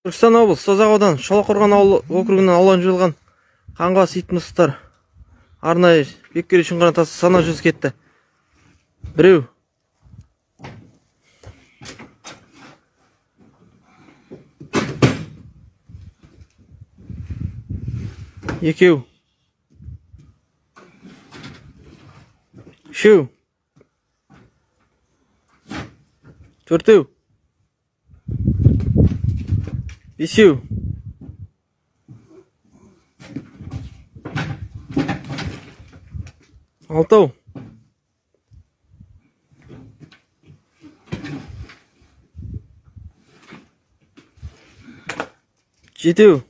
Түркістан облысы Созақ ауданы Шолаққорған округінен ауланып жиылған қаңғыбас ит мысықтар арнайы беккері шұңғырына тасы санау жүргізіп кетті. Біреу, екеу, үшеу, төртеу, бесеу, алтау, жетеу,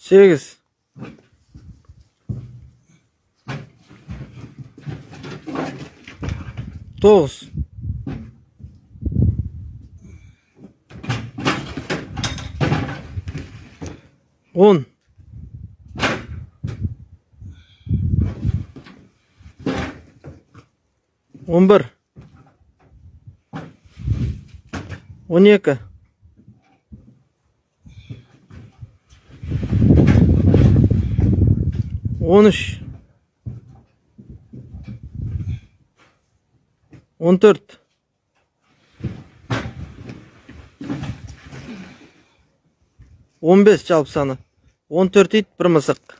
сегіз, тоғыз, он, он бір, он екі, он үш, он төрт, он бес жалпы саны, 14 ит, бір мысық.